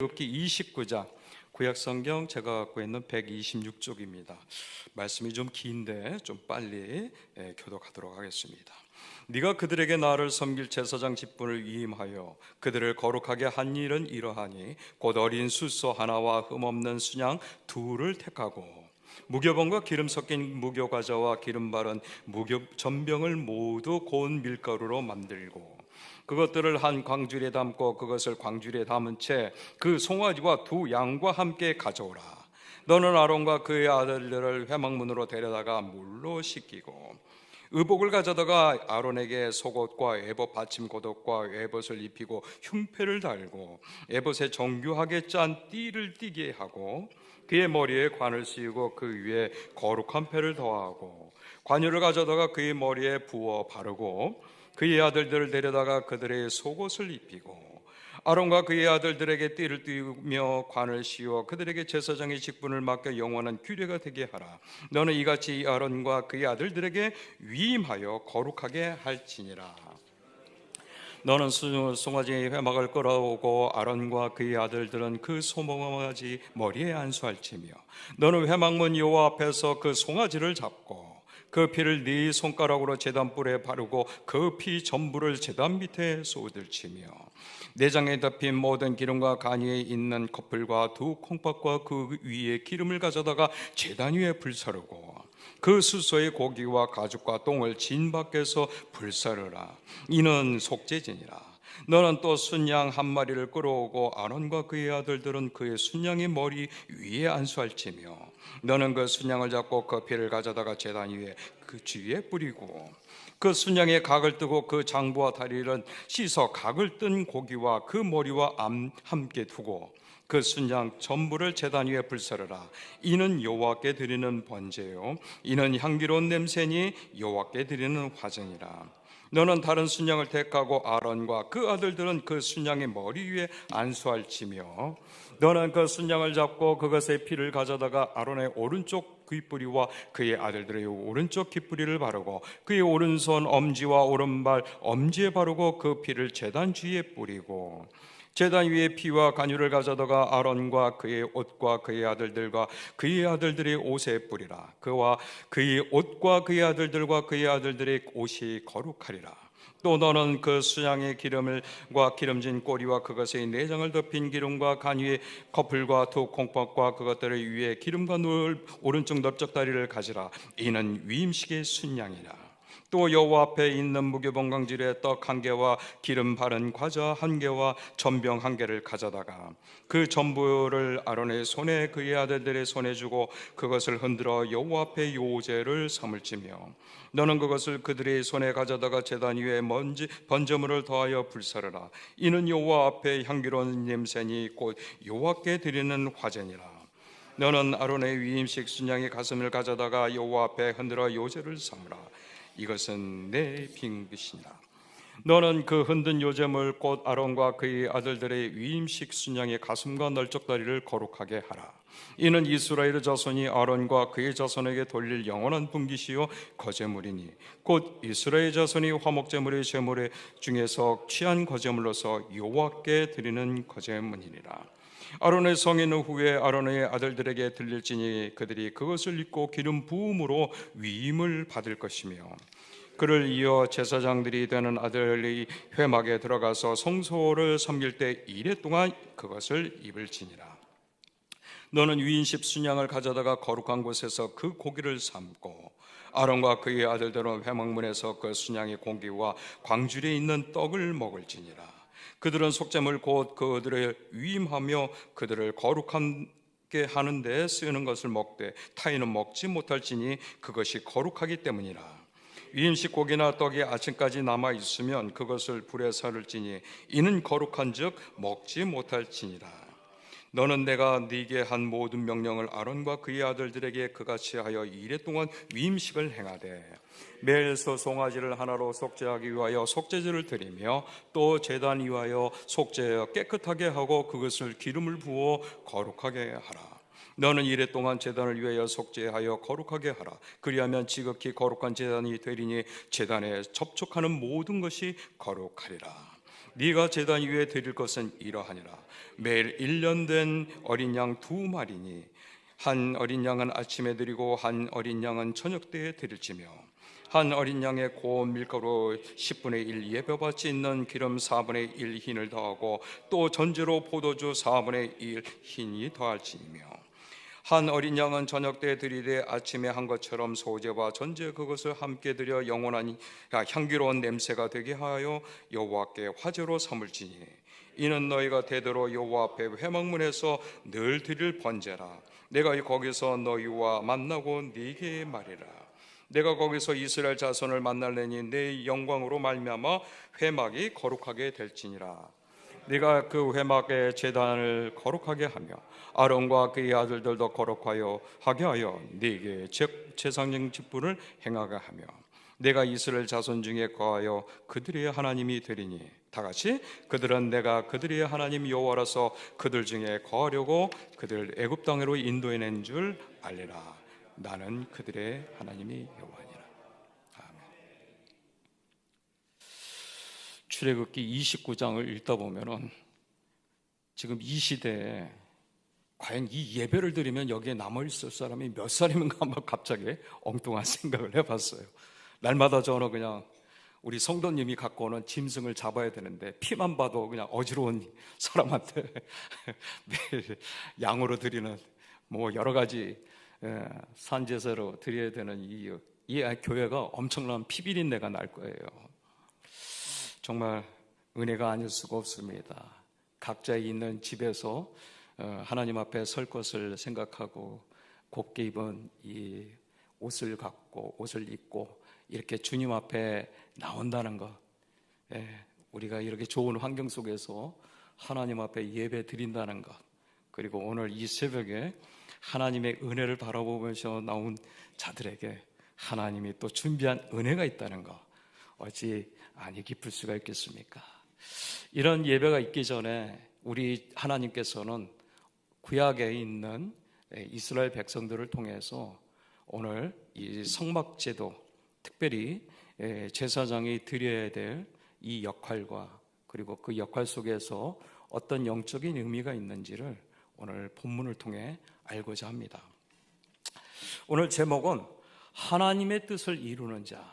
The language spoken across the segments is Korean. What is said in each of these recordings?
욥기 29장 구약성경 제가 갖고 있는 126쪽입니다. 말씀이 좀 긴데 좀 빨리 교독하도록 하겠습니다. 네가 그들에게 나를 섬길 제사장 직분을 위임하여 그들을 거룩하게 한 일은 이러하니 곧 어린 숫소 하나와 흠없는 순양 둘을 택하고 무교병과 기름 섞인 무교과자와 기름 바른 무교 전병을 모두 고운 밀가루로 만들고 그것들을 한 광주리에 담고 그것을 광주리에 담은 채 그 송아지와 두 양과 함께 가져오라. 너는 아론과 그의 아들들을 회막문으로 데려다가 물로 씻기고 의복을 가져다가 아론에게 속옷과 에봇 받침 겉옷과 에봇을 입히고 흉패를 달고 에봇에 정교하게 짠 띠를 띠게 하고 그의 머리에 관을 씌우고 그 위에 거룩한 패를 더하고 관유를 가져다가 그의 머리에 부어 바르고 그의 아들들을 데려다가 그들의 속옷을 입히고 아론과 그의 아들들에게 띠를 띠우며 관을 씌워 그들에게 제사장의 직분을 맡겨 영원한 규례가 되게 하라. 너는 이같이 아론과 그의 아들들에게 위임하여 거룩하게 할지니라. 너는 송아지의 회막을 끌어오고 아론과 그의 아들들은 그 송아지 머리에 안수할지며 너는 회막문 여호와 앞에서 그 송아지를 잡고 그 피를 네 손가락으로 제단 뿔에 바르고 그 피 전부를 제단 밑에 쏟을치며 내장에 덮인 모든 기름과 간 위에 있는 커플과 두 콩팥과 그 위에 기름을 가져다가 제단 위에 불사르고 그 숫소의 고기와 가죽과 똥을 진 밖에서 불사르라. 이는 속죄제니라. 너는 또 순양 한 마리를 끌어오고 아론과 그의 아들들은 그의 순양의 머리 위에 안수할지며 너는 그 순양을 잡고 그 피를 가져다가 제단 위에 그 주위에 뿌리고 그 순양의 각을 뜨고 그 장부와 다리를 씻어 각을 뜬 고기와 그 머리와 함께 두고 그 순양 전부를 제단 위에 불사르라. 이는 여호와께 드리는 번제요 이는 향기로운 냄새니 여호와께 드리는 화제니라. 너는 다른 순양을 택하고 아론과 그 아들들은 그 순양의 머리 위에 안수할지며 너는 그 순양을 잡고 그것의 피를 가져다가 아론의 오른쪽 귀뿌리와 그의 아들들의 오른쪽 귀뿌리를 바르고 그의 오른손 엄지와 오른발 엄지에 바르고 그 피를 제단 주위에 뿌리고 제단 위에 피와 간유를 가져다가 아론과 그의 옷과 그의 아들들과 그의 아들들의 옷에 뿌리라. 그와 그의 옷과 그의 아들들과 그의 아들들의 옷이 거룩하리라. 또 너는 그 순양의 기름과 기름진 꼬리와 그것의 내장을 덮인 기름과 간 위에 커플과 두 콩팥과 그것들의 위에 기름과 오른쪽 넓적 다리를 가지라. 이는 위임식의 순양이라. 또 여호와 앞에 있는 무교병 광주리에 떡 한 개와 기름 바른 과자 한 개와 전병 한 개를 가져다가 그 전부를 아론의 손에 그의 아들들의 손에 주고 그것을 흔들어 여호와 앞에 요제를 삼을지며 너는 그것을 그들의 손에 가져다가 제단 위에 번제물을 더하여 불사르라. 이는 여호와 앞에 향기로운 냄새니 곧 여호와께 드리는 화제니라. 너는 아론의 위임식 순양의 가슴을 가져다가 여호와 앞에 흔들어 요제를 삼으라. 이것은 내 빙긋이니라. 너는 그 흔든 요제물 곧 아론과 그의 아들들의 위임식 순양의 가슴과 널쩍다리를 거룩하게 하라. 이는 이스라엘의 자손이 아론과 그의 자손에게 돌릴 영원한 분깃이요 거제물이니 곧 이스라엘 자손이 화목제물의 제물 중에서 취한 거제물로서 여호와께 드리는 거제물이니라. 아론의 성인 후에 아론의 아들들에게 들릴지니 그들이 그것을 입고 기름 부음으로 위임을 받을 것이며 그를 이어 제사장들이 되는 아들이 회막에 들어가서 성소를 섬길 때 이레 동안 그것을 입을지니라. 너는 위임식 순양을 가져다가 거룩한 곳에서 그 고기를 삶고 아론과 그의 아들들은 회막문에서 그 순양의 고기와 광주리에 있는 떡을 먹을지니라. 그들은 속죄물 곧 그들을 위임하며 그들을 거룩하게 하는 데 쓰는 것을 먹되 타인은 먹지 못할지니 그것이 거룩하기 때문이라. 위임식 고기나 떡이 아침까지 남아 있으면 그것을 불에 살을지니 이는 거룩한즉 먹지 못할지니라. 너는 내가 네게 한 모든 명령을 아론과 그의 아들들에게 그같이 하여 이레 동안 위임식을 행하되 매일 송아지를 하나로 속죄하기 위하여 속죄제를 드리며 또 제단 위하여 속죄하여 깨끗하게 하고 그것을 기름을 부어 거룩하게 하라. 너는 이레 동안 제단을 위하여 속죄하여 거룩하게 하라. 그리하면 지극히 거룩한 제단이 되리니 제단에 접촉하는 모든 것이 거룩하리라. 네가 제단 위에 드릴 것은 이러하니라. 매일 1년 된 어린 양 2마리니 한 어린 양은 아침에 드리고 한 어린 양은 저녁 때에 드릴지며 한 어린 양의 고운 밀가루 10분의 1 예배받지 있는 기름 4분의 1 흰을 더하고 또 전제로 포도주 4분의 1 흰이 더할지니며 한 어린 양은 저녁 때 드리되 아침에 한 것처럼 소제와 전제 그것을 함께 드려 영원한 향기로운 냄새가 되게 하여 여호와께 화제로 삼을지니 이는 너희가 대대로 여호와 앞에 회막문에서 늘 드릴 번제라. 내가 거기서 너희와 만나고 네게 말이라. 내가 거기서 이스라엘 자손을 만날래니 내 영광으로 말미암아 회막이 거룩하게 될지니라. 네가 그 회막의 제단을 거룩하게 하며 아론과 그의 아들들도 거룩하여 하게 하여 네게 제사장 직분을 행하게 하며 내가 이스라엘 자손 중에 거하여 그들의 하나님이 되리니 다 같이 그들은 내가 그들의 하나님 여호와라서 그들 중에 거하려고 그들 애굽 땅으로 인도해낸 줄 알리라. 나는 그들의 하나님이 여호와니라. 아멘. 출애굽기 29장을 읽다 보면은 지금 이 시대에 과연 이 예배를 드리면 여기에 남아있을 사람이 몇 사람인가 한번 갑자기 엉뚱한 생각을 해봤어요. 날마다 저는 그냥 우리 성도님이 갖고 오는 짐승을 잡아야 되는데 피만 봐도 그냥 어지러운 사람한테 매일 양으로 드리는 뭐 여러 가지 산제사로 드려야 되는 이 교회가 엄청난 피비린내가 날 거예요. 정말 은혜가 아닐 수가 없습니다. 각자 있는 집에서 하나님 앞에 설 것을 생각하고 곱게 입은 이 옷을 갖고 옷을 입고 이렇게 주님 앞에 나온다는 것, 우리가 이렇게 좋은 환경 속에서 하나님 앞에 예배 드린다는 것, 그리고 오늘 이 새벽에 하나님의 은혜를 바라보면서 나온 자들에게 하나님이 또 준비한 은혜가 있다는 것, 어찌 아니 기쁠 수가 있겠습니까? 이런 예배가 있기 전에 우리 하나님께서는 구약에 있는 이스라엘 백성들을 통해서 오늘 이 성막제도, 특별히 제사장이 드려야 될 이 역할과 그리고 그 역할 속에서 어떤 영적인 의미가 있는지를 오늘 본문을 통해 알고자 합니다. 오늘 제목은 하나님의 뜻을 이루는 자.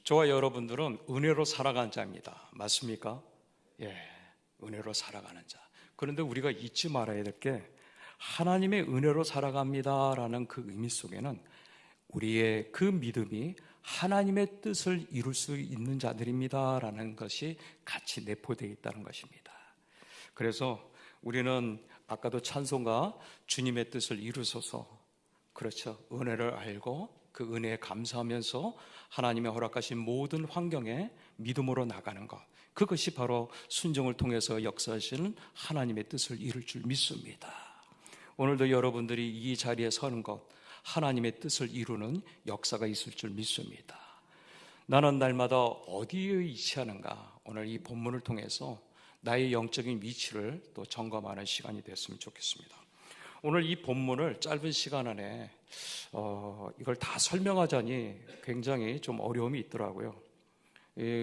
저와 여러분들은 은혜로 살아가는 자입니다. 맞습니까? 예, 은혜로 살아가는 자. 그런데 우리가 잊지 말아야 될 게 하나님의 은혜로 살아갑니다라는 그 의미 속에는 우리의 그 믿음이 하나님의 뜻을 이룰 수 있는 자들입니다라는 것이 같이 내포되어 있다는 것입니다. 그래서 우리는 아까도 찬송가 주님의 뜻을 이루소서, 그렇죠, 은혜를 알고 그 은혜에 감사하면서 하나님의 허락하신 모든 환경에 믿음으로 나가는 것, 그것이 바로 순종을 통해서 역사하시는 하나님의 뜻을 이룰 줄 믿습니다. 오늘도 여러분들이 이 자리에 서는 것, 하나님의 뜻을 이루는 역사가 있을 줄 믿습니다. 나는 날마다 어디에 위치하는가, 오늘 이 본문을 통해서 나의 영적인 위치를 또 점검하는 시간이 됐으면 좋겠습니다. 오늘 이 본문을 짧은 시간 안에 이걸 다 설명하자니 굉장히 좀 어려움이 있더라고요.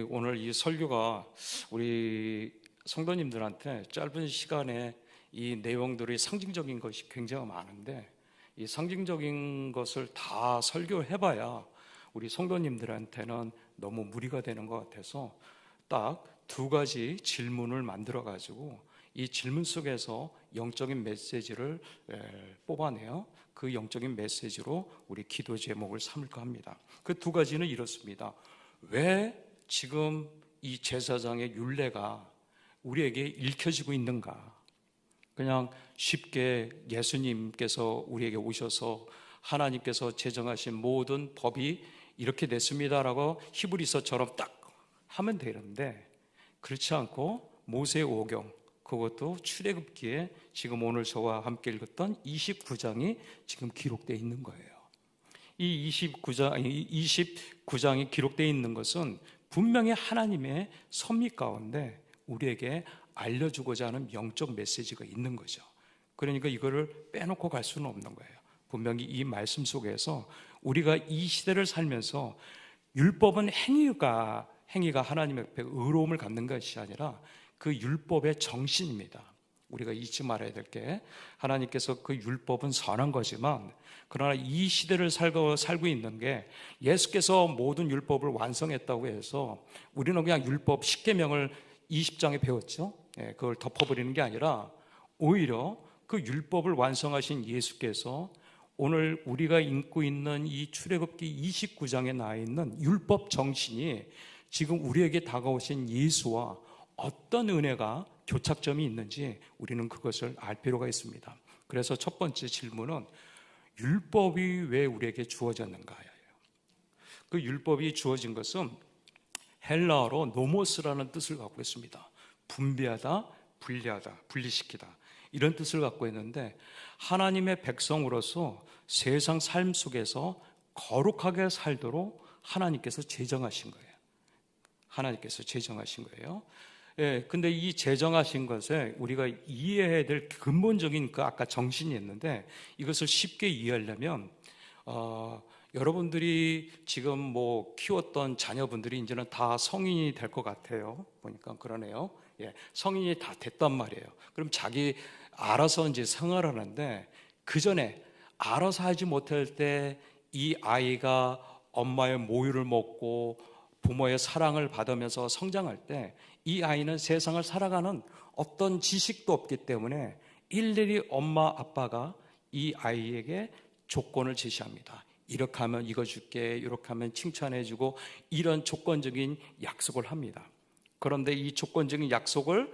오늘 이 설교가 우리 성도님들한테 짧은 시간에 이 내용들이 상징적인 것이 굉장히 많은데 이 상징적인 것을 다 설교해봐야 우리 성도님들한테는 너무 무리가 되는 것 같아서 딱 2가지 질문을 만들어가지고 이 질문 속에서 영적인 메시지를 뽑아내요. 그 영적인 메시지로 우리 기도 제목을 삼을까 합니다. 그 2가지는 이렇습니다. 왜 지금 이 제사장의 율례가 우리에게 읽혀지고 있는가? 그냥 쉽게 예수님께서 우리에게 오셔서 하나님께서 제정하신 모든 법이 이렇게 됐습니다라고 히브리서처럼 딱 하면 되는데 그렇지 않고 모세의 오경, 그것도 출애굽기에 지금 오늘 저와 함께 읽었던 29장이 지금 기록되어 있는 거예요. 이 29장이 기록되어 있는 것은 분명히 하나님의 섭리 가운데 우리에게 알려주고자 하는 영적 메시지가 있는 거죠. 그러니까 이거를 빼놓고 갈 수는 없는 거예요. 분명히 이 말씀 속에서 우리가 이 시대를 살면서 율법은 행위가 행위가 하나님 앞에 의로움을 갖는 것이 아니라 그 율법의 정신입니다. 우리가 잊지 말아야 될 게, 하나님께서 그 율법은 선한 거지만 그러나 이 시대를 살고 있는 게, 예수께서 모든 율법을 완성했다고 해서 우리는 그냥 율법 10계명을 20장에 배웠죠. 그걸 덮어버리는 게 아니라 오히려 그 율법을 완성하신 예수께서 오늘 우리가 읽고 있는 이 출애굽기 29장에 나와 있는 율법 정신이 지금 우리에게 다가오신 예수와 어떤 은혜가 교착점이 있는지 우리는 그것을 알 필요가 있습니다. 그래서 첫 번째 질문은 율법이 왜 우리에게 주어졌는가예요. 그 율법이 주어진 것은 헬라어로 노모스라는 뜻을 갖고 있습니다. 분배하다, 분리하다, 분리시키다, 이런 뜻을 갖고 있는데, 하나님의 백성으로서 세상 삶 속에서 거룩하게 살도록 하나님께서 제정하신 거예요. 하나님께서 제정하신 거예요. 근데 이 제정하신 것에 우리가 이해해야 될 근본적인 그 아까 정신이 있는데, 이것을 쉽게 이해하려면 여러분들이 지금 뭐 키웠던 자녀분들이 이제는 다 성인이 될 것 같아요. 보니까 그러네요. 성인이 다 됐단 말이에요. 그럼 자기 알아서 이제 생활하는데, 그 전에 알아서 하지 못할 때 이 아이가 엄마의 모유를 먹고 부모의 사랑을 받으면서 성장할 때, 이 아이는 세상을 살아가는 어떤 지식도 없기 때문에 일일이 엄마 아빠가 이 아이에게 조건을 제시합니다. 이렇게 하면 이거 줄게, 이렇게 하면 칭찬해주고, 이런 조건적인 약속을 합니다. 그런데 이 조건적인 약속을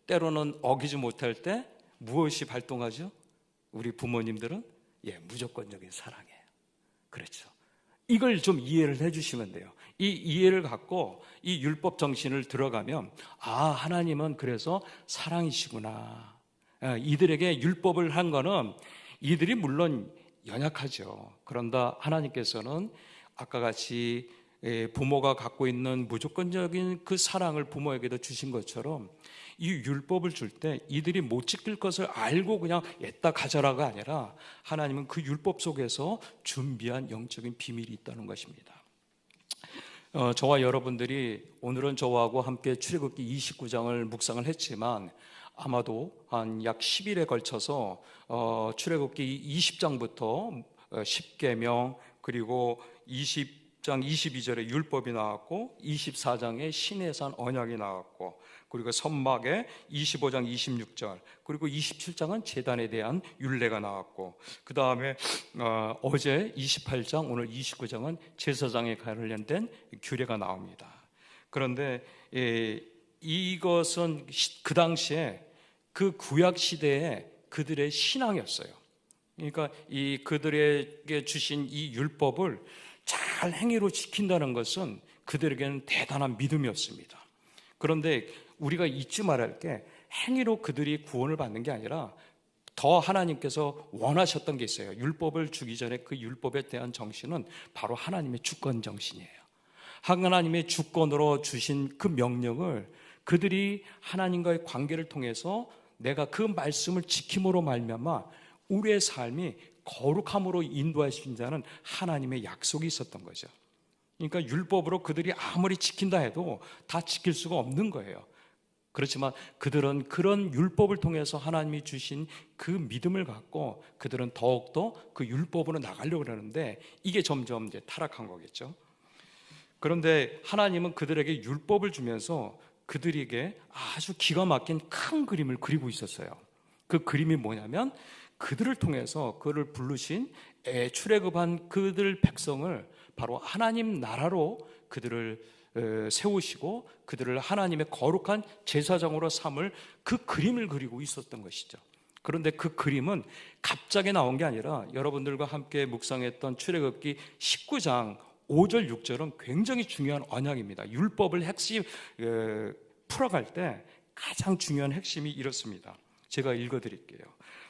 때로는 어기지 못할 때 무엇이 발동하죠? 우리 부모님들은 무조건적인 사랑이에요. 그렇죠. 이걸 좀 이해를 해주시면 돼요. 이 이해를 갖고 이 율법 정신을 들어가면, 하나님은 그래서 사랑이시구나. 이들에게 율법을 한 거는 이들이 물론 연약하죠. 그런다 하나님께서는 아까 같이 부모가 갖고 있는 무조건적인 그 사랑을 부모에게도 주신 것처럼, 이 율법을 줄 때 이들이 못 지킬 것을 알고 그냥 애따 가져라가 아니라, 하나님은 그 율법 속에서 준비한 영적인 비밀이 있다는 것입니다. 저와 여러분들이 오늘은 저하고 함께 출애굽기 29장을 묵상을 했지만, 아마도 한 약 10일에 걸쳐서 출애굽기 20장부터 10계명, 그리고 20장 22절에 율법이 나왔고, 24장에 신의 산 언약이 나왔고, 그리고 선막에 25장 26절, 그리고 27장은 제단에 대한 율례가 나왔고, 그 다음에 어제 28장, 오늘 29장은 제사장에 관련된 규례가 나옵니다. 그런데 이것은 그 당시에 그 구약 시대에 그들의 신앙이었어요. 그러니까 이 그들에게 주신 이 율법을 잘 행위로 지킨다는 것은 그들에게는 대단한 믿음이었습니다. 그런데 우리가 잊지 말아야 할 게, 행위로 그들이 구원을 받는 게 아니라 더 하나님께서 원하셨던 게 있어요. 율법을 주기 전에 그 율법에 대한 정신은 바로 하나님의 주권 정신이에요. 하나님의 주권으로 주신 그 명령을 그들이 하나님과의 관계를 통해서 내가 그 말씀을 지킴으로 말미암아 우리의 삶이 거룩함으로 인도하신다는 하나님의 약속이 있었던 거죠. 그러니까 율법으로 그들이 아무리 지킨다 해도 다 지킬 수가 없는 거예요. 그렇지만 그들은 그런 율법을 통해서 하나님이 주신 그 믿음을 갖고 그들은 더욱더 그 율법으로 나가려고 하는데, 이게 점점 이제 타락한 거겠죠. 그런데 하나님은 그들에게 율법을 주면서 그들에게 아주 기가 막힌 큰 그림을 그리고 있었어요. 그 그림이 뭐냐면, 그들을 통해서 그를 부르신 출애굽한 그들 백성을 바로 하나님 나라로 그들을 세우시고 그들을 하나님의 거룩한 제사장으로 삼을 그 그림을 그리고 있었던 것이죠. 그런데 그 그림은 갑자기 나온 게 아니라, 여러분들과 함께 묵상했던 출애굽기 19장 5절 6절은 굉장히 중요한 언약입니다. 율법을 핵심 풀어갈 때 가장 중요한 핵심이 이렇습니다. 제가 읽어드릴게요.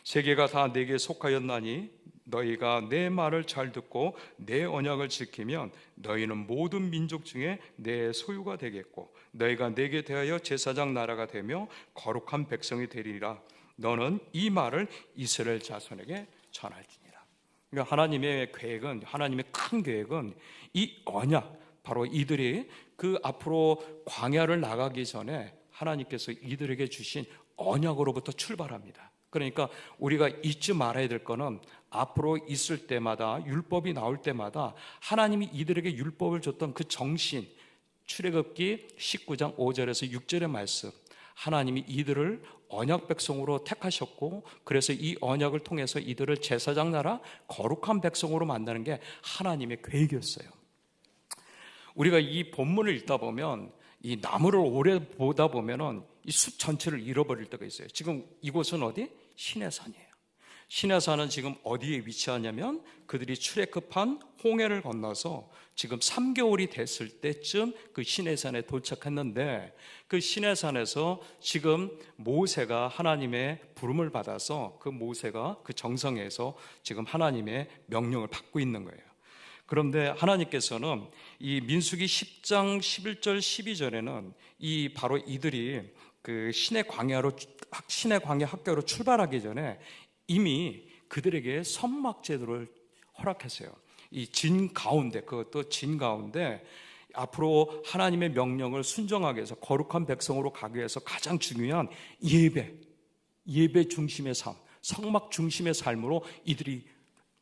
세계가 다 내게 속하였나니 너희가 내 말을 잘 듣고 내 언약을 지키면 너희는 모든 민족 중에 내 소유가 되겠고, 너희가 내게 대하여 제사장 나라가 되며 거룩한 백성이 되리라. 너는 이 말을 이스라엘 자손에게 전할지니라. 그러니까 하나님의 계획은, 하나님의 큰 계획은 이 언약, 바로 이들이 그 앞으로 광야를 나가기 전에 하나님께서 이들에게 주신 언약으로부터 출발합니다. 그러니까 우리가 잊지 말아야 될 거는 앞으로 있을 때마다, 율법이 나올 때마다 하나님이 이들에게 율법을 줬던 그 정신, 출애굽기 19장 5절에서 6절의 말씀, 하나님이 이들을 언약 백성으로 택하셨고, 그래서 이 언약을 통해서 이들을 제사장 나라 거룩한 백성으로 만드는 게 하나님의 계획이었어요. 우리가 이 본문을 읽다 보면 이 나무를 오래 보다 보면은 이 숲 전체를 잃어버릴 때가 있어요. 지금 이곳은 어디? 시내산이에요. 시내산은 지금 어디에 위치하냐면 그들이 출애굽한 홍해를 건너서 지금 3개월이 됐을 때쯤 그 시내산에 도착했는데, 그 시내산에서 지금 모세가 하나님의 부름을 받아서 그 모세가 그 정상에서 지금 하나님의 명령을 받고 있는 거예요. 그런데 하나님께서는 이 민수기 10장 11절 12절에는 이 바로 이들이 그 신의 광야 학교로 출발하기 전에 이미 그들에게 선막 제도를 허락했어요. 이 진 가운데, 그것도 진 가운데 앞으로 하나님의 명령을 순종하기 위해서 거룩한 백성으로 가기 위해서 가장 중요한 예배 중심의 삶, 성막 중심의 삶으로 이들이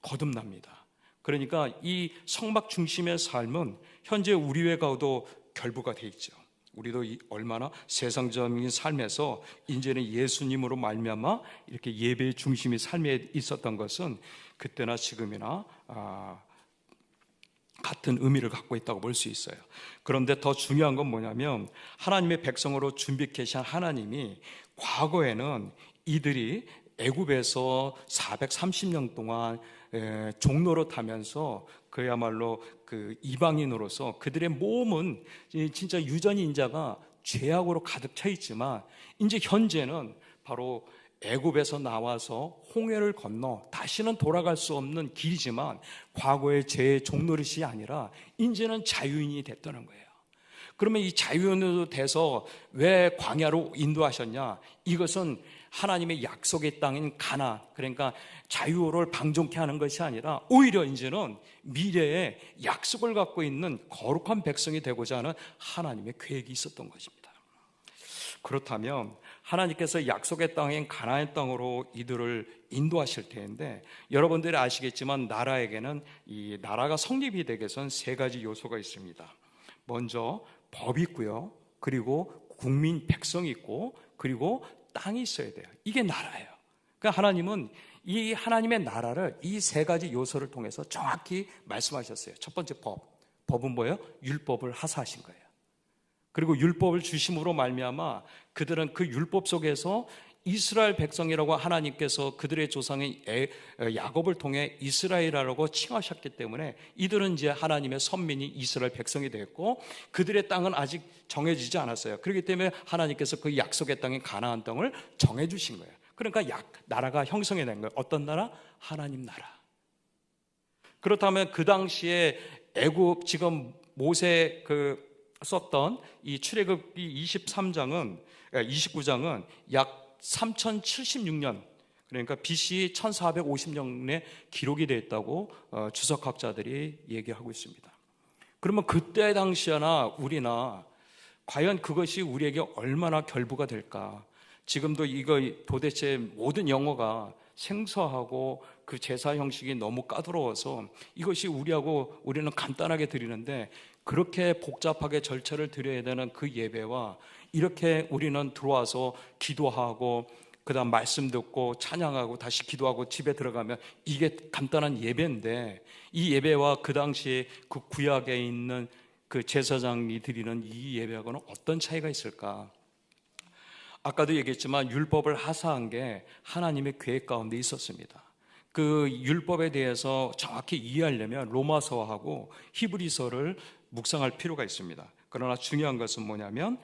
거듭납니다. 그러니까 이 성막 중심의 삶은 현재 우리의 가도 결부가 돼 있죠. 우리도 얼마나 세상적인 삶에서 이제는 예수님으로 말미암아 이렇게 예배 중심의 삶에 있었던 것은 그때나 지금이나 같은 의미를 갖고 있다고 볼 수 있어요. 그런데 더 중요한 건 뭐냐면 하나님의 백성으로 준비 계신 하나님이 과거에는 이들이 애굽에서 430년 동안 종로로 타면서 그야말로 그 이방인으로서 그들의 몸은 진짜 유전인 인자가 죄악으로 가득 차 있지만, 이제 현재는 바로 애굽에서 나와서 홍해를 건너 다시는 돌아갈 수 없는 길이지만 과거의 죄의 종노릇이 아니라 이제는 자유인이 됐다는 거예요. 그러면 이 자유인으로 돼서 왜 광야로 인도하셨냐? 이것은 하나님의 약속의 땅인 가나안, 그러니까 자유를 방종케 하는 것이 아니라 오히려 이제는 미래에 약속을 갖고 있는 거룩한 백성이 되고자 하는 하나님의 계획이 있었던 것입니다. 그렇다면 하나님께서 약속의 땅인 가나안 땅으로 이들을 인도하실 텐데, 여러분들이 아시겠지만 나라에게는 이 나라가 성립이 되기 위해서는 세 가지 요소가 있습니다. 먼저 법이 있고요, 그리고 국민 백성이 있고, 그리고 땅이 있어야 돼요. 이게 나라예요. 그러니까 하나님은 이 하나님의 나라를 이 세 가지 요소를 통해서 정확히 말씀하셨어요. 첫 번째 법은 뭐예요? 율법을 하사하신 거예요. 그리고 율법을 주심으로 말미암아 그들은 그 율법 속에서 이스라엘 백성이라고 하나님께서 그들의 조상인 야곱을 통해 이스라엘이라고 칭하셨기 때문에 이들은 이제 하나님의 선민이 이스라엘 백성이 되었고, 그들의 땅은 아직 정해지지 않았어요. 그렇기 때문에 하나님께서 그 약속의 땅인 가나안 땅을 정해주신 거예요. 그러니까 나라가 형성이 된 거예요. 어떤 나라? 하나님 나라. 그렇다면 그 당시에 애굽, 지금 모세 썼던 이 출애굽기 29장은 약 3076년, 그러니까 BC 1450년에 기록이 되어 있다고 주석학자들이 얘기하고 있습니다. 그러면 그때 당시나 우리나 과연 그것이 우리에게 얼마나 결부가 될까? 지금도 이거 도대체 모든 영어가 생소하고 그 제사 형식이 너무 까다로워서 이것이 우리는 간단하게 드리는데, 그렇게 복잡하게 절차를 드려야 되는 그 예배와 이렇게 우리는 들어와서 기도하고 그다음 말씀 듣고 찬양하고 다시 기도하고 집에 들어가면 이게 간단한 예배인데, 이 예배와 그 당시에 그 구약에 있는 그 제사장이 드리는 이 예배하고는 어떤 차이가 있을까? 아까도 얘기했지만 율법을 하사한 게 하나님의 계획 가운데 있었습니다. 그 율법에 대해서 정확히 이해하려면 로마서하고 히브리서를 묵상할 필요가 있습니다. 그러나 중요한 것은 뭐냐면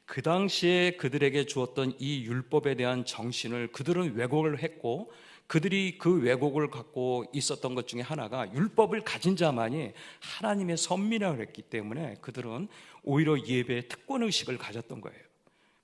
그 당시에 그들에게 주었던 이 율법에 대한 정신을 그들은 왜곡을 했고, 그들이 그 왜곡을 갖고 있었던 것 중에 하나가 율법을 가진 자만이 하나님의 선민이라고 했기 때문에 그들은 오히려 예배의 특권의식을 가졌던 거예요.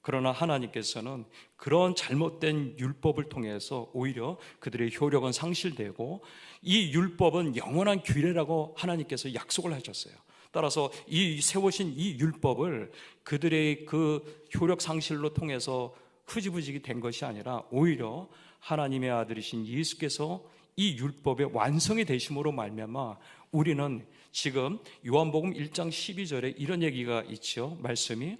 그러나 하나님께서는 그런 잘못된 율법을 통해서 오히려 그들의 효력은 상실되고, 이 율법은 영원한 규례라고 하나님께서 약속을 하셨어요. 따라서 이 세우신 이 율법을 그들의 그 효력 상실로 통해서 흐지부지게 된 것이 아니라 오히려 하나님의 아들이신 예수께서 이 율법의 완성이 되심으로 말미암아 우리는 지금 요한복음 1장 12절에 이런 얘기가 있죠. 말씀이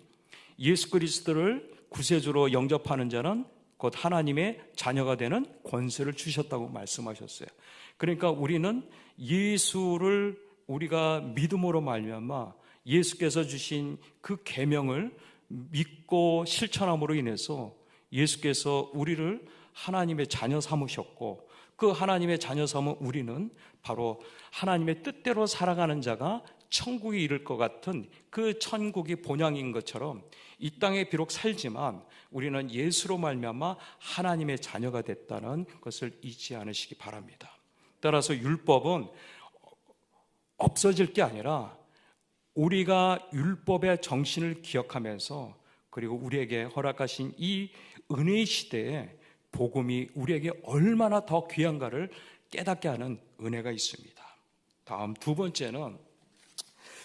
예수 그리스도를 구세주로 영접하는 자는 곧 하나님의 자녀가 되는 권세를 주셨다고 말씀하셨어요. 그러니까 우리는 예수를 우리가 믿음으로 말미암아 예수께서 주신 그 계명을 믿고 실천함으로 인해서 예수께서 우리를 하나님의 자녀 삼으셨고, 그 하나님의 자녀 삼은 우리는 바로 하나님의 뜻대로 살아가는 자가 천국에 이를 것 같은 그 천국이 본향인 것처럼 이 땅에 비록 살지만 우리는 예수로 말미암아 하나님의 자녀가 됐다는 것을 잊지 않으시기 바랍니다. 따라서 율법은 없어질 게 아니라 우리가 율법의 정신을 기억하면서 그리고 우리에게 허락하신 이 은혜의 시대에 복음이 우리에게 얼마나 더 귀한가를 깨닫게 하는 은혜가 있습니다. 다음 두 번째는,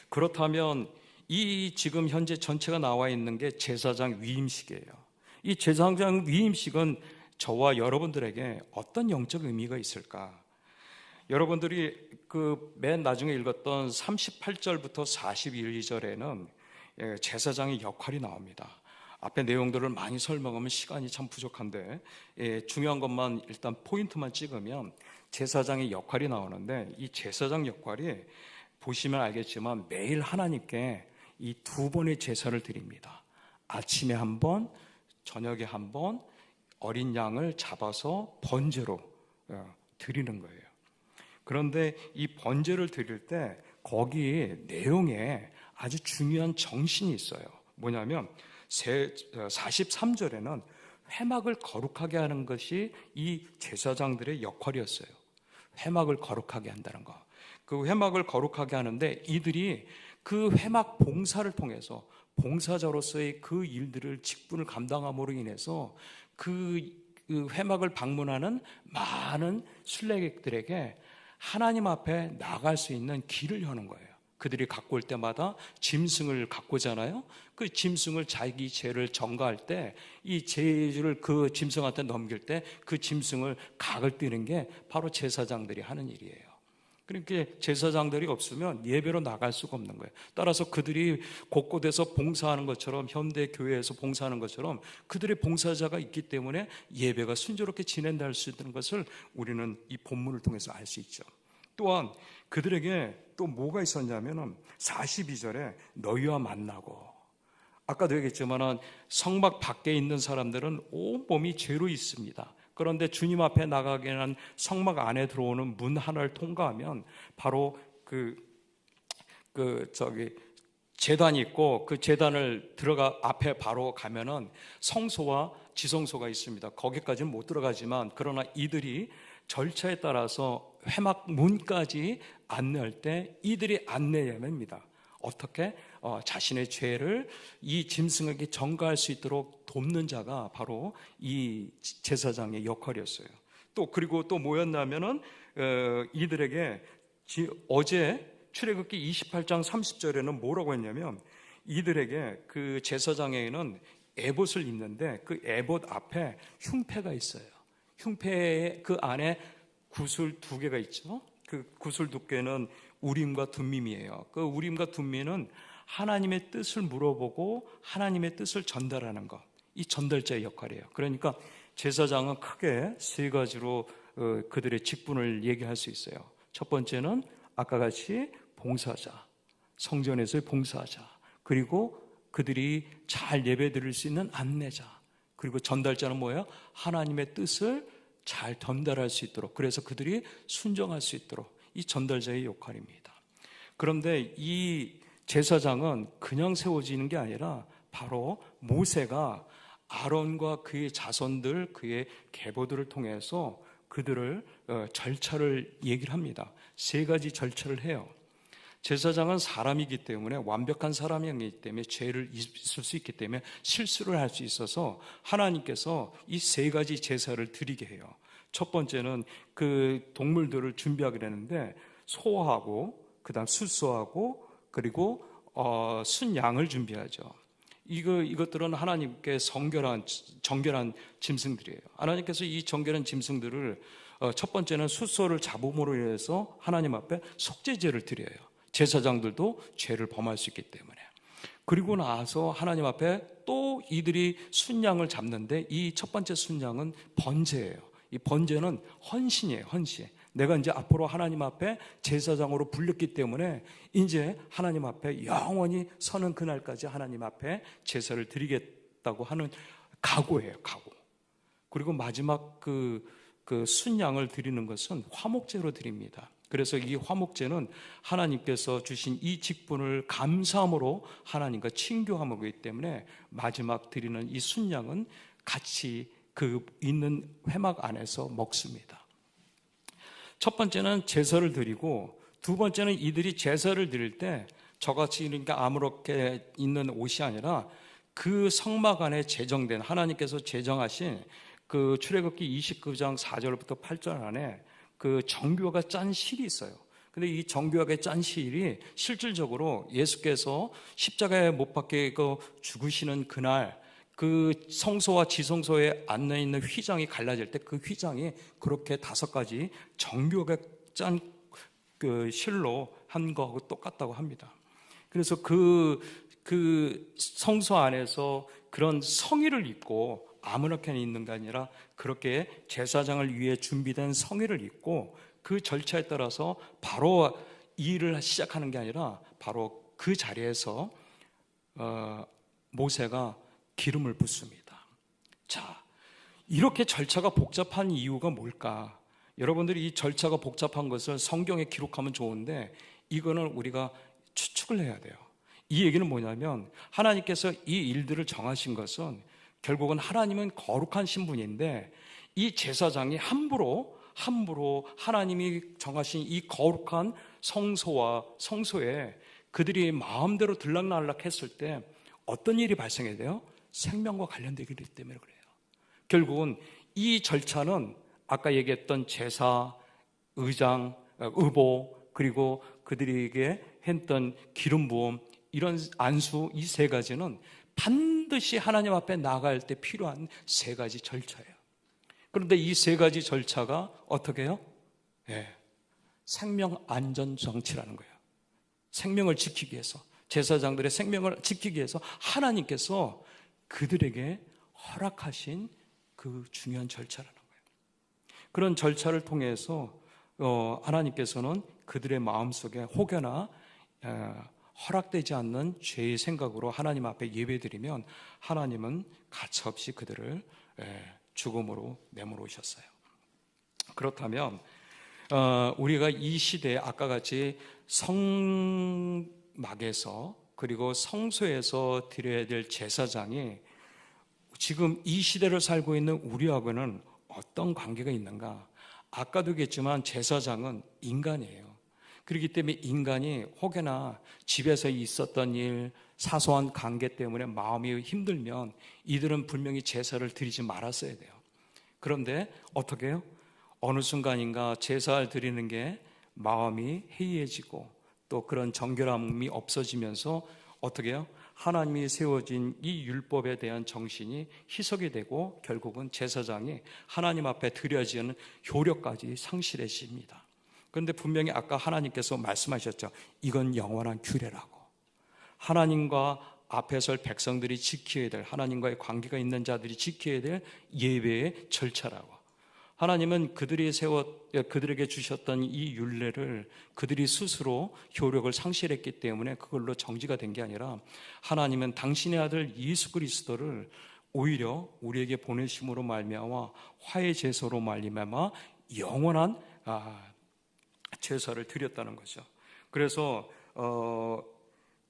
그렇다면 이 지금 현재 전체가 나와 있는 게 제사장 위임식이에요. 이 제사장 위임식은 저와 여러분들에게 어떤 영적 의미가 있을까? 여러분들이 그 맨 나중에 읽었던 38절부터 42절에는 제사장의 역할이 나옵니다. 앞에 내용들을 많이 설명하면 시간이 참 부족한데 중요한 것만 일단 포인트만 찍으면 제사장의 역할이 나오는데, 이 제사장 역할이 보시면 알겠지만 매일 하나님께 이 두 번의 제사를 드립니다. 아침에 한 번, 저녁에 한 번 어린 양을 잡아서 번제로 드리는 거예요. 그런데 이 번제를 드릴 때 거기 내용에 아주 중요한 정신이 있어요. 뭐냐면 43절에는 회막을 거룩하게 하는 것이 이 제사장들의 역할이었어요. 회막을 거룩하게 한다는 거. 그 회막을 거룩하게 하는데 이들이 그 회막 봉사를 통해서 봉사자로서의 그 일들을 직분을 감당함으로 인해서 그 회막을 방문하는 많은 순례객들에게 하나님 앞에 나갈 수 있는 길을 여는 거예요. 그들이 갖고 올 때마다 짐승을 갖고 오잖아요. 그 짐승을 자기 죄를 전가할 때 이 죄를 그 짐승한테 넘길 때 그 짐승을 각을 띠는 게 바로 제사장들이 하는 일이에요. 그러니까 제사장들이 없으면 예배로 나갈 수가 없는 거예요. 따라서 그들이 곳곳에서 봉사하는 것처럼, 현대 교회에서 봉사하는 것처럼 그들의 봉사자가 있기 때문에 예배가 순조롭게 진행될 수 있는 것을 우리는 이 본문을 통해서 알 수 있죠. 또한 그들에게 또 뭐가 있었냐면 42절에 너희와 만나고, 아까도 얘기했지만 성막 밖에 있는 사람들은 온몸이 죄로 있습니다. 그런데 주님 앞에 나가기에는 성막 안에 들어오는 문 하나를 통과하면 바로 제단이 있고, 그 제단을 들어가 앞에 바로 가면은 성소와 지성소가 있습니다. 거기까지는 못 들어가지만, 그러나 이들이 절차에 따라서 회막 문까지 안내할 때 이들이 안내합니다. 어떻게? 자신의 죄를 이 짐승에게 전가할 수 있도록 돕는 자가 바로 이 제사장의 역할이었어요. 그리고 또 뭐였냐면은 이들에게 어제 출애굽기 28장 30절에는 뭐라고 했냐면, 이들에게 그 제사장에게는 에봇을 입는데 그 에봇 앞에 흉패가 있어요. 흉패의 그 안에 구슬 두 개가 있죠. 그 구슬 두 개는 우림과 둠밈이에요. 그 우림과 둠밈은 하나님의 뜻을 물어보고 하나님의 뜻을 전달하는 것, 이 전달자의 역할이에요. 그러니까 제사장은 크게 세 가지로 그들의 직분을 얘기할 수 있어요. 첫 번째는 아까 같이 봉사자, 성전에서의 봉사자, 그리고 그들이 잘 예배 드릴 수 있는 안내자, 그리고 전달자는 뭐예요? 하나님의 뜻을 잘 전달할 수 있도록, 그래서 그들이 순종할 수 있도록, 이 전달자의 역할입니다. 그런데 이 제사장은 그냥 세워지는 게 아니라 바로 모세가 아론과 그의 자손들, 그의 계보들을 통해서 그들을 절차를 얘기를 합니다. 세 가지 절차를 해요. 제사장은 사람이기 때문에, 완벽한 사람이기 때문에, 죄를 있을 수 있기 때문에 실수를 할 수 있어서 하나님께서 이 세 가지 제사를 드리게 해요. 첫 번째는 그 동물들을 준비하게 되는데 소하고, 그 다음 숫소하고, 그리고 순양을 준비하죠. 이것들은 하나님께 정결한 짐승들이에요. 하나님께서 이 정결한 짐승들을 첫 번째는 숫소를 잡음으로 인해서 하나님 앞에 속죄제를 드려요. 제사장들도 죄를 범할 수 있기 때문에. 그리고 나서 하나님 앞에 또 이들이 순양을 잡는데, 이 첫 번째 순양은 번제예요. 이 번제는 헌신이에요. 헌신. 내가 이제 앞으로 하나님 앞에 제사장으로 불렸기 때문에 이제 하나님 앞에 영원히 서는 그날까지 하나님 앞에 제사를 드리겠다고 하는 각오예요. 각오. 그리고 마지막 그 순양을 드리는 것은 화목제로 드립니다. 그래서 이 화목제는 하나님께서 주신 이 직분을 감사함으로 하나님과 친교함이기 때문에 마지막 드리는 이 순양은 같이 그 있는 회막 안에서 먹습니다. 첫 번째는 제사를 드리고, 두 번째는 이들이 제사를 드릴 때 저같이 이렇게 아무렇게 있는 옷이 아니라 그 성막 안에 제정된, 하나님께서 제정하신 그 출애굽기 29장 4절부터 8절 안에 그 정교가 짠 실이 있어요. 근데 이 정교하게 짠 실이 실질적으로 예수께서 십자가에 못 박혀 죽으시는 그날 그 성소와 지성소에 앉아 있는 휘장이 갈라질 때 그 휘장이 그렇게 5가지 정교하게 짠 그 실로 한 거하고 똑같다고 합니다. 그래서 그 성소 안에서 그런 성의를 입고 아무렇게나 있는 게 아니라 그렇게 제사장을 위해 준비된 성의를 입고 그 절차에 따라서 바로 일을 시작하는 게 아니라 바로 그 자리에서 모세가 기름을 붓습니다. 자, 이렇게 절차가 복잡한 이유가 뭘까? 여러분들이 이 절차가 복잡한 것을 성경에 기록하면 좋은데 이거는 우리가 추측을 해야 돼요. 이 얘기는 뭐냐면 하나님께서 이 일들을 정하신 것은 결국은 하나님은 거룩한 신분인데 이 제사장이 함부로 하나님이 정하신 이 거룩한 성소에 그들이 마음대로 들락날락 했을 때 어떤 일이 발생해야 돼요? 생명과 관련되기 때문에 그래요. 결국은 이 절차는 아까 얘기했던 제사, 의장, 의보, 그리고 그들에게 했던 기름 부음, 이런 안수, 이 3가지는 반드시 하나님 앞에 나갈 때 필요한 3가지 절차예요. 그런데 이 3가지 절차가 어떻게 해요? 생명 안전 정치라는 거예요. 생명을 지키기 위해서, 제사장들의 생명을 지키기 위해서 하나님께서 그들에게 허락하신 그 중요한 절차라는 거예요. 그런 절차를 통해서 하나님께서는 그들의 마음속에 혹여나 허락되지 않는 죄의 생각으로 하나님 앞에 예배드리면 하나님은 가차없이 그들을 죽음으로 내몰으셨어요. 그렇다면 우리가 이 시대에 아까 같이 성막에서 그리고 성소에서 드려야 될 제사장이 지금 이 시대를 살고 있는 우리하고는 어떤 관계가 있는가? 아까도 얘기했지만 제사장은 인간이에요. 그렇기 때문에 인간이 혹여나 집에서 있었던 일, 사소한 관계 때문에 마음이 힘들면 이들은 분명히 제사를 드리지 말았어야 돼요. 그런데 어떻게 해요? 어느 순간인가 제사를 드리는 게 마음이 해이해지고 또 그런 정결함이 없어지면서 어떻게 해요? 하나님이 세워진 이 율법에 대한 정신이 희석이 되고 결국은 제사장이 하나님 앞에 드려지는 효력까지 상실해집니다. 그런데 분명히 아까 하나님께서 말씀하셨죠. 이건 영원한 규례라고. 하나님과 앞에 설 백성들이 지켜야 될, 하나님과의 관계가 있는 자들이 지켜야 될 예배의 절차라고. 하나님은 그들에게 주셨던 이 율례를 그들이 스스로 효력을 상실했기 때문에 그걸로 정지가 된 게 아니라 하나님은 당신의 아들 예수 그리스도를 오히려 우리에게 보내심으로 말미암아 화해 제사로 말미암아 영원한 제사를 드렸다는 거죠. 그래서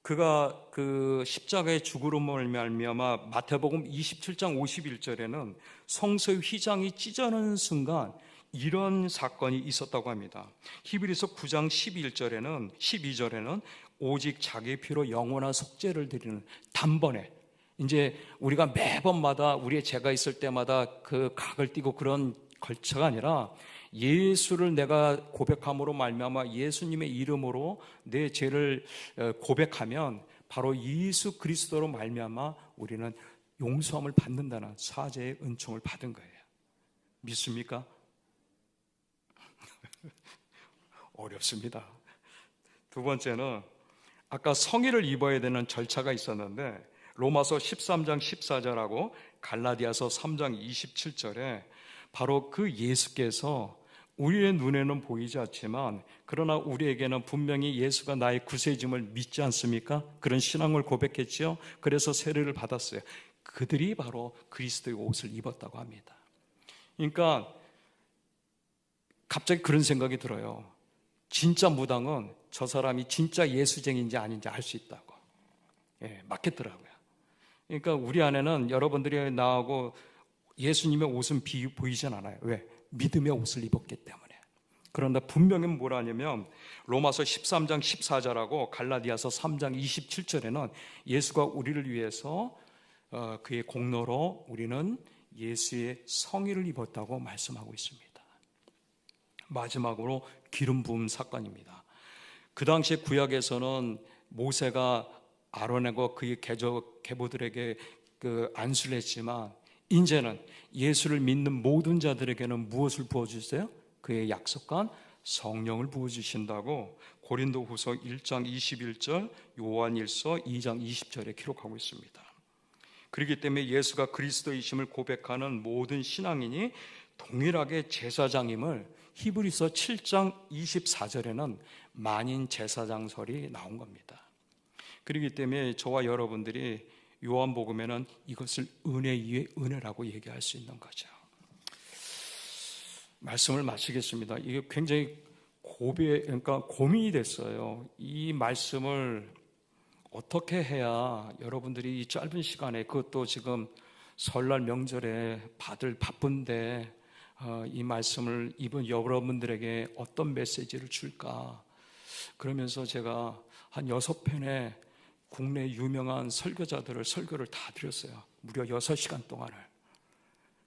그가 그 십자가의 죽으로 말미암아 마태복음 27장 51절에는 성소의 휘장이 찢어지는 순간 이런 사건이 있었다고 합니다. 히브리서 9장 12절에는 오직 자기 피로 영원한 속죄를 드리는, 단번에 이제 우리가 매번마다 우리의 죄가 있을 때마다 그 각을 띠고 그런 걸쳐가 아니라 예수를 내가 고백함으로 말미암아 예수님의 이름으로 내 죄를 고백하면 바로 예수 그리스도로 말미암아 우리는 용서함을 받는다는 사죄의 은총을 받은 거예요. 믿습니까? 어렵습니다. 두 번째는 아까 성의를 입어야 되는 절차가 있었는데 로마서 13장 14절하고 갈라디아서 3장 27절에 바로 그 예수께서 우리의 눈에는 보이지 않지만 그러나 우리에게는 분명히 예수가 나의 구세주임을 믿지 않습니까? 그런 신앙을 고백했죠. 그래서 세례를 받았어요. 그들이 바로 그리스도의 옷을 입었다고 합니다. 그러니까 갑자기 그런 생각이 들어요. 진짜 무당은 저 사람이 진짜 예수쟁인지 아닌지 알 수 있다고. 맞겠더라고요. 그러니까 우리 안에는 여러분들이 나하고 예수님의 옷은 보이진 않아요. 왜? 믿음의 옷을 입었기 때문에. 그런데 분명히 뭐라냐면 로마서 13장 14절하고 갈라디아서 3장 27절에는 예수가 우리를 위해서 그의 공로로 우리는 예수의 성의를 입었다고 말씀하고 있습니다. 마지막으로 기름 부음 사건입니다. 그 당시 구약에서는 모세가 아론과 그의 계보들에게 안수를 했지만 이제는 예수를 믿는 모든 자들에게는 무엇을 부어주세요? 그의 약속한 성령을 부어주신다고 고린도후서 1장 21절, 요한일서 2장 20절에 기록하고 있습니다. 그렇기 때문에 예수가 그리스도이심을 고백하는 모든 신앙인이 동일하게 제사장임을 히브리서 7장 24절에는 만인 제사장설이 나온 겁니다. 그렇기 때문에 저와 여러분들이 요한복음에는 이것을 은혜 위에 은혜라고 얘기할 수 있는 거죠. 말씀을 마치겠습니다. 이게 굉장히 그러니까 고민이 됐어요. 이 말씀을 어떻게 해야 여러분들이 이 짧은 시간에, 그것도 지금 설날 명절에 다들 바쁜데 이 말씀을 입은 여러분들에게 어떤 메시지를 줄까? 그러면서 제가 한 6편의 국내 유명한 설교자들을 설교를 다 드렸어요. 무려 6시간 동안을.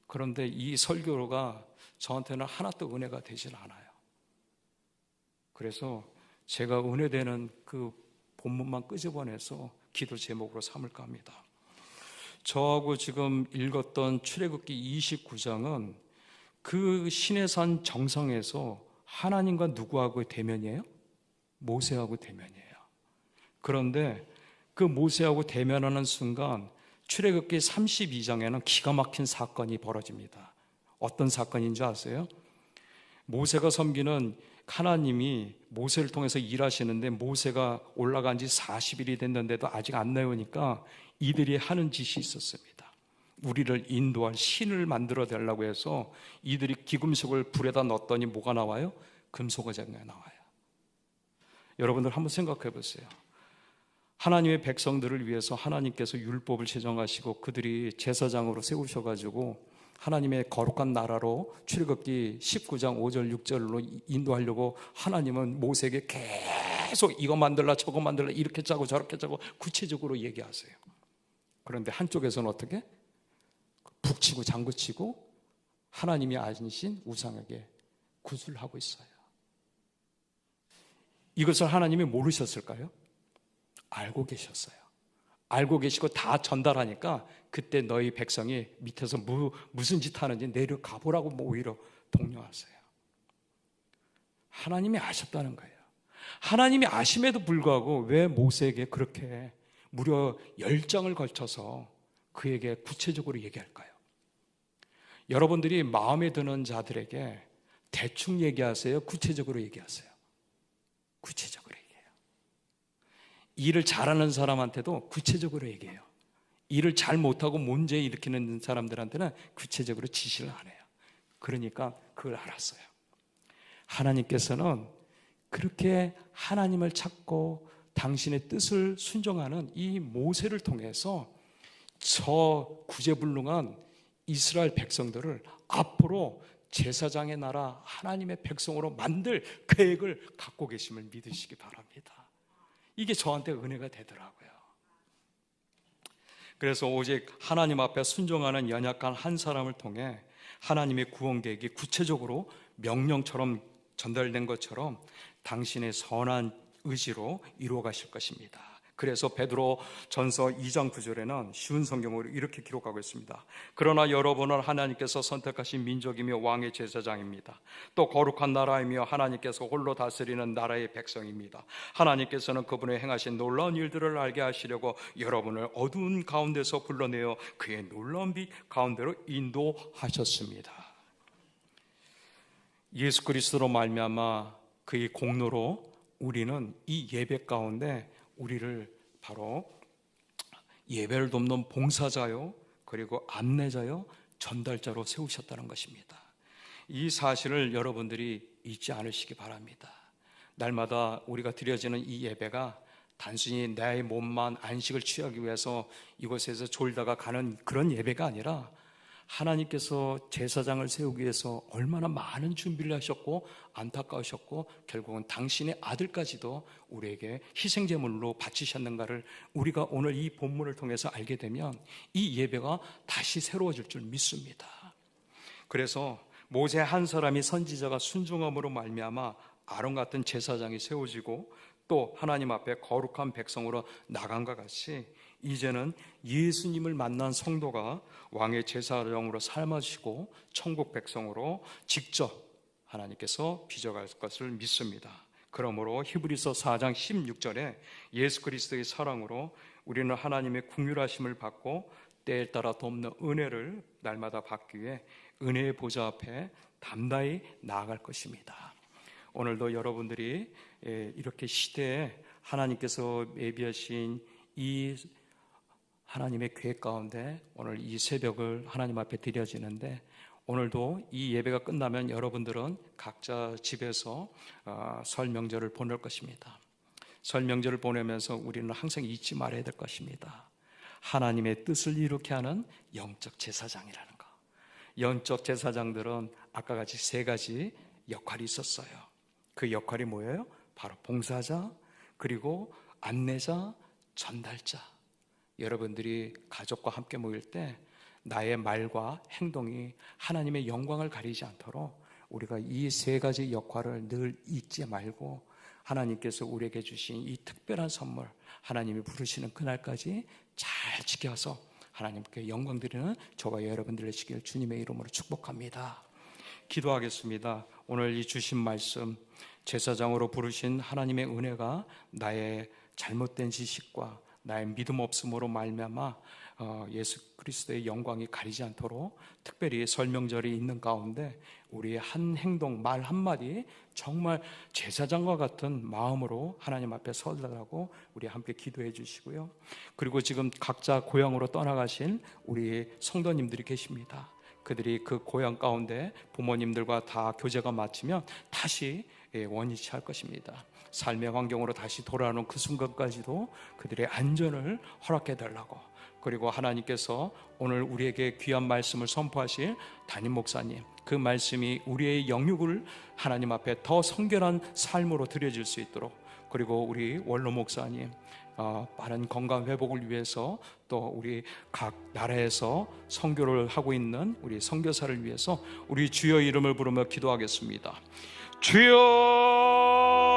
그런데 이 설교가 저한테는 하나도 은혜가 되질 않아요. 그래서 제가 은혜되는 그 본문만 끄집어내서 기도 제목으로 삼을까 합니다. 저하고 지금 읽었던 출애굽기 29장은 그 시내산 정상에서 하나님과 누구하고 대면이에요? 모세하고 대면이에요. 그런데 그 모세하고 대면하는 순간 출애굽기 32장에는 기가 막힌 사건이 벌어집니다. 어떤 사건인 줄 아세요? 모세가 섬기는 하나님이 모세를 통해서 일하시는데 모세가 올라간 지 40일이 됐는데도 아직 안 나오니까 이들이 하는 짓이 있었습니다. 우리를 인도할 신을 만들어 달라고 해서 이들이 기금속을 불에다 넣었더니 뭐가 나와요? 금속어장이 나와요. 여러분들 한번 생각해 보세요. 하나님의 백성들을 위해서 하나님께서 율법을 제정하시고 그들이 제사장으로 세우셔가지고 하나님의 거룩한 나라로 출애굽기 19장 5절 6절로 인도하려고 하나님은 모세에게 계속 이거 만들라 저거 만들라 이렇게 짜고 저렇게 짜고 구체적으로 얘기하세요. 그런데 한쪽에서는 어떻게? 북치고 장구치고 하나님이 아니신 우상에게 구술하고 있어요. 이것을 하나님이 모르셨을까요? 알고 계셨어요. 알고 계시고 다 전달하니까 그때 너희 백성이 밑에서 무슨 짓 하는지 내려가 보라고 오히려 독려하세요. 하나님이 아셨다는 거예요. 하나님이 아심에도 불구하고 왜 모세에게 그렇게 무려 10장을 걸쳐서 그에게 구체적으로 얘기할까요? 여러분들이 마음에 드는 자들에게 대충 얘기하세요? 구체적으로 얘기하세요? 구체적으로 얘기해요. 일을 잘하는 사람한테도 구체적으로 얘기해요. 일을 잘 못하고 문제 일으키는 사람들한테는 구체적으로 지시를 안 해요. 그러니까 그걸 알았어요. 하나님께서는 그렇게 하나님을 찾고 당신의 뜻을 순종하는 이 모세를 통해서 저 구제불능한 이스라엘 백성들을 앞으로 제사장의 나라 하나님의 백성으로 만들 계획을 갖고 계심을 믿으시기 바랍니다. 이게 저한테 은혜가 되더라고요. 그래서 오직 하나님 앞에 순종하는 연약한 한 사람을 통해 하나님의 구원 계획이 구체적으로 명령처럼 전달된 것처럼 당신의 선한 의지로 이루어 가실 것입니다. 그래서 베드로 전서 2장 9절에는 쉬운 성경으로 이렇게 기록하고 있습니다. 그러나 여러분은 하나님께서 선택하신 민족이며 왕의 제사장입니다. 또 거룩한 나라이며 하나님께서 홀로 다스리는 나라의 백성입니다. 하나님께서는 그분의 행하신 놀라운 일들을 알게 하시려고 여러분을 어두운 가운데서 불러내어 그의 놀라운 빛 가운데로 인도하셨습니다. 예수 그리스도로 말미암아 그의 공로로 우리는 이 예배 가운데 우리를 바로 예배를 돕는 봉사자요, 그리고 안내자요, 전달자로 세우셨다는 것입니다. 이 사실을 여러분들이 잊지 않으시기 바랍니다. 날마다 우리가 드려지는 이 예배가 단순히 내 몸만 안식을 취하기 위해서 이곳에서 졸다가 가는 그런 예배가 아니라 하나님께서 제사장을 세우기 위해서 얼마나 많은 준비를 하셨고 안타까우셨고 결국은 당신의 아들까지도 우리에게 희생제물로 바치셨는가를 우리가 오늘 이 본문을 통해서 알게 되면 이 예배가 다시 새로워질 줄 믿습니다. 그래서 모세 한 사람이 선지자가 순종함으로 말미암아 아론 같은 제사장이 세워지고 또 하나님 앞에 거룩한 백성으로 나간 것 같이 이제는 예수님을 만난 성도가 왕의 제사장으로 삶아지고 천국 백성으로 직접 하나님께서 빚어갈 것을 믿습니다. 그러므로 히브리서 4장 16절에 예수 그리스도의 사랑으로 우리는 하나님의 긍휼하심을 받고 때에 따라 돕는 은혜를 날마다 받기 위해 은혜의 보좌 앞에 담대히 나아갈 것입니다. 오늘도 여러분들이 이렇게 시대에 하나님께서 예비하신 이 하나님의 계획 가운데 오늘 이 새벽을 하나님 앞에 드려지는데 오늘도 이 예배가 끝나면 여러분들은 각자 집에서 설 명절을 보낼 것입니다. 설 명절을 보내면서 우리는 항상 잊지 말아야 될 것입니다. 하나님의 뜻을 이루게 하는 영적 제사장이라는 거. 영적 제사장들은 아까 같이 세 가지 역할이 있었어요. 그 역할이 뭐예요? 바로 봉사자, 그리고 안내자, 전달자. 여러분들이 가족과 함께 모일 때 나의 말과 행동이 하나님의 영광을 가리지 않도록 우리가 이 세 가지 역할을 늘 잊지 말고 하나님께서 우리에게 주신 이 특별한 선물, 하나님이 부르시는 그날까지 잘 지켜서 하나님께 영광 드리는 저와 여러분들 되시길 주님의 이름으로 축복합니다. 기도하겠습니다. 오늘 이 주신 말씀, 제사장으로 부르신 하나님의 은혜가 나의 잘못된 지식과 나의 믿음 없음으로 말미암아 예수 그리스도의 영광이 가리지 않도록 특별히 설 명절이 있는 가운데 우리의 한 행동, 말 한마디 정말 제사장과 같은 마음으로 하나님 앞에 서달라고 우리 함께 기도해 주시고요. 그리고 지금 각자 고향으로 떠나가신 우리 성도님들이 계십니다. 그들이 그 고향 가운데 부모님들과 다 교제가 마치면 다시 원위치 할 것입니다. 삶의 환경으로 다시 돌아오는 그 순간까지도 그들의 안전을 허락해 달라고, 그리고 하나님께서 오늘 우리에게 귀한 말씀을 선포하실 담임 목사님, 그 말씀이 우리의 영육을 하나님 앞에 더 성결한 삶으로 드려질 수 있도록, 그리고 우리 원로 목사님 빠른 건강 회복을 위해서, 또 우리 각 나라에서 선교를 하고 있는 우리 선교사를 위해서 우리 주여 이름을 부르며 기도하겠습니다. 주여